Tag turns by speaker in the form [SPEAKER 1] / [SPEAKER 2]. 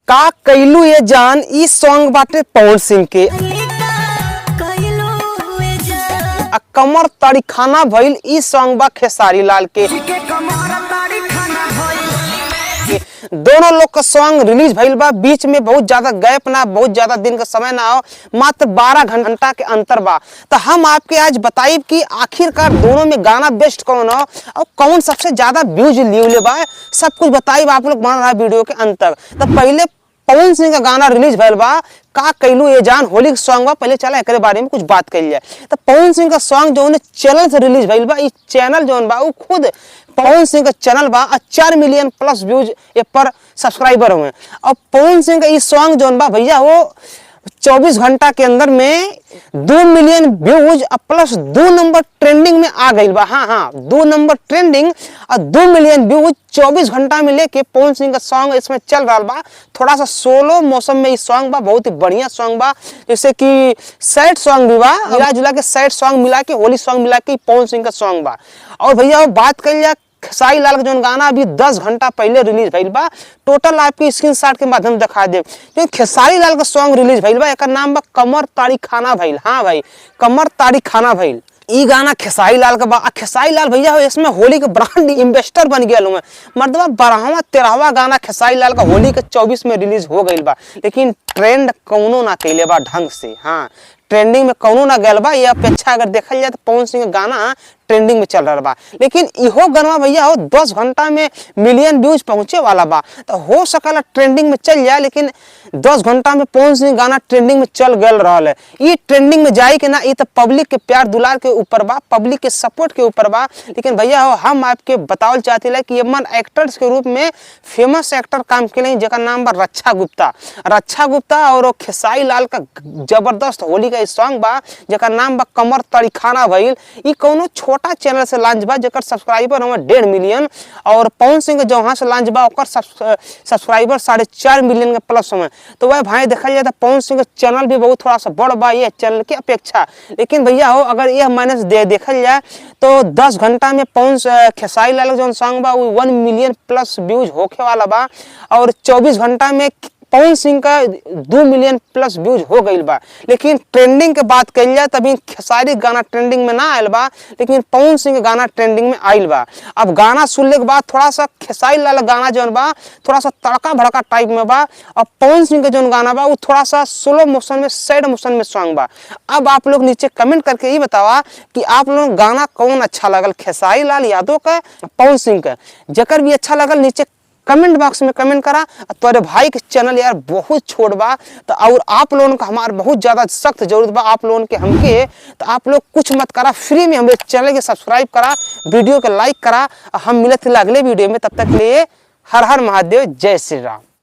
[SPEAKER 1] का कैलू ये जान ई सॉन्ग बाटे पवन सिंह के। कमर ताड़ी खाना भइल ई सॉन्ग बा खेसारी लाल के। दोनों लोग का सॉन्ग रिलीज भइल बा, बीच में बहुत ज्यादा गैप ना, बहुत ज्यादा दिन का समय ना हो, मात्र 12 घंटा के अंतर बा। तो हम आपके आज बताइब कि आखिरकार दोनों में गाना बेस्ट कौन हो और कौन सबसे ज्यादा व्यूज लिये बा, सब कुछ बताइब। आप लोग बन रहा वीडियो के अंत तक। तो पहले पवन सिंह का गाना रिलीज भइल बा का कैलू ये जान, होली का सॉन्ग बा। पहले चला एकरे बारे में कुछ बात कर जाए। तो पवन सिंह का सॉन्ग जो चैनल से रिलीज भइल बा, इस चैनल जो बा वो खुद पवन सिंह का चैनल बा, 4 मिलियन प्लस व्यूज ये पर सब्सक्राइबर हुए। और पवन सिंह का इस सॉन्ग जो बा भैया वो 24 घंटा के अंदर में 2 million views plus 2 number trending में आ गई बा। हाँ 2 नंबर ट्रेंडिंग और 2 मिलियन व्यूज 24 घंटा में लेके पवन सिंह का सॉन्ग इसमें चल रहा बा। थोड़ा सा सोलो मौसम में इस सॉन्ग बा, बहुत ही बढ़िया सॉन्ग बा। जैसे कि सैड सॉन्ग भी बा, मिला जुला के सैड सॉन्ग मिला के, होली सॉन्ग मिला के पवन सिंह का सॉन्ग बा। और भैया वो बात कर लिया खेसारी लाल का जो गाना अभी 10 घंटा पहले रिलीज भइल बा, टोटल आपके स्क्रीनशॉट के माध्यम दिखा दे। क्योंकि खेसारी लाल का सॉन्ग रिलीज भइल बा, एक नाम बा कमर ताड़ी खाना भइल। हाँ भाई, कमर ताड़ी खाना भइल ई गाना खेसारी लाल का बा। खेसारी लाल भैया हो इसमें होली के ब्रांड एम्बेसडर बन गया हूँ। मतलब 12वां 13वां गाना खेसारी लाल का होली के 24 में रिलीज हो गई बा, लेकिन ट्रेंड कौनो ना कैले बा ढंग से। हाँ, ट्रेंडिंग में कौनो ना गल बा। ये अपेक्षा अगर देखल जाए तो पवन सिंह का गाना ट्रेंडिंग में चल रहा बा, लेकिन इहो गाना भैया हो 10 घंटा में मिलियन व्यूज पहुंचे वाला बा। तो हो सकला ट्रेंडिंग में चल जाए, लेकिन 10 घंटा में पवन सिंह गाना ट्रेंडिंग में चल गल रहा है। ये ट्रेंडिंग में जाए कि ना, ये तो पब्लिक के प्यार दुलार के ऊपर बा, पब्लिक के सपोर्ट के ऊपर बा। लेकिन भैया हो हम आपके बतावल चाहते हैं कि ये मन एक्टर्स के रूप में फेमस एक्टर काम के लिए जगह नाम बा रक्षा गुप्ता और खेसारी लाल का जबरदस्त होली का सॉन्ग बा जकर नाम बा कमर ताड़ी खाना भइल। ई कौनो छोटा चैनल से लॉन्च बा जकर सब्सक्राइबर हुआ 1.5 मिलियन, और पवन सिंह के जहाँ से लॉन्च बा ओकर सब्सक्राइबर 4.5 मिलियन के प्लस हुए। तो वह भाई देखा जाए तो पवन सिंह का चैनल भी बहुत थोड़ा सा बड़ बा ये चैनल की अपेक्षा। लेकिन भैया हो अगर यह माइनस देखल जाए तो 10 घंटा में खेसारी लाल का जो सॉन्ग बा वो 1 मिलियन प्लस व्यूज होके वाला बा, और 24 घंटा में पवन सिंह का 2 मिलियन प्लस व्यूज हो गई बा। लेकिन ट्रेंडिंग के बात कल जाए तभी खेसारी गाना ट्रेंडिंग में ना आयल बा, लेकिन पवन सिंह गाना ट्रेंडिंग में आयल बा। अब गाना सुनने के बाद थोड़ा सा खेसारी लाल गाना जो बा थोड़ा सा तड़का भड़का टाइप में बा, और पवन सिंह का जो गाना बा वो थोड़ा सा स्लो मोशन में, सैड मोशन में सॉन्ग बा। अब आप लोग नीचे कमेंट करके ये बतावा कि आप लोग गाना कौन अच्छा लगल, खेसारी लाल यादव का, पवन सिंह का। जकर भी अच्छा लगल नीचे कमेंट बॉक्स में कमेंट करा। तुम्हारे भाई के चैनल यार बहुत छोट बा, तो और आप लोगों का हमार बहुत ज्यादा सख्त जरूरत बा आप लोगों के हमके। तो आप लोग कुछ मत करा, फ्री में हमारे चैनल के सब्सक्राइब करा, वीडियो के लाइक करा। हम मिलते अगले वीडियो में, तब तक के लिए हर हर महादेव, जय श्री राम।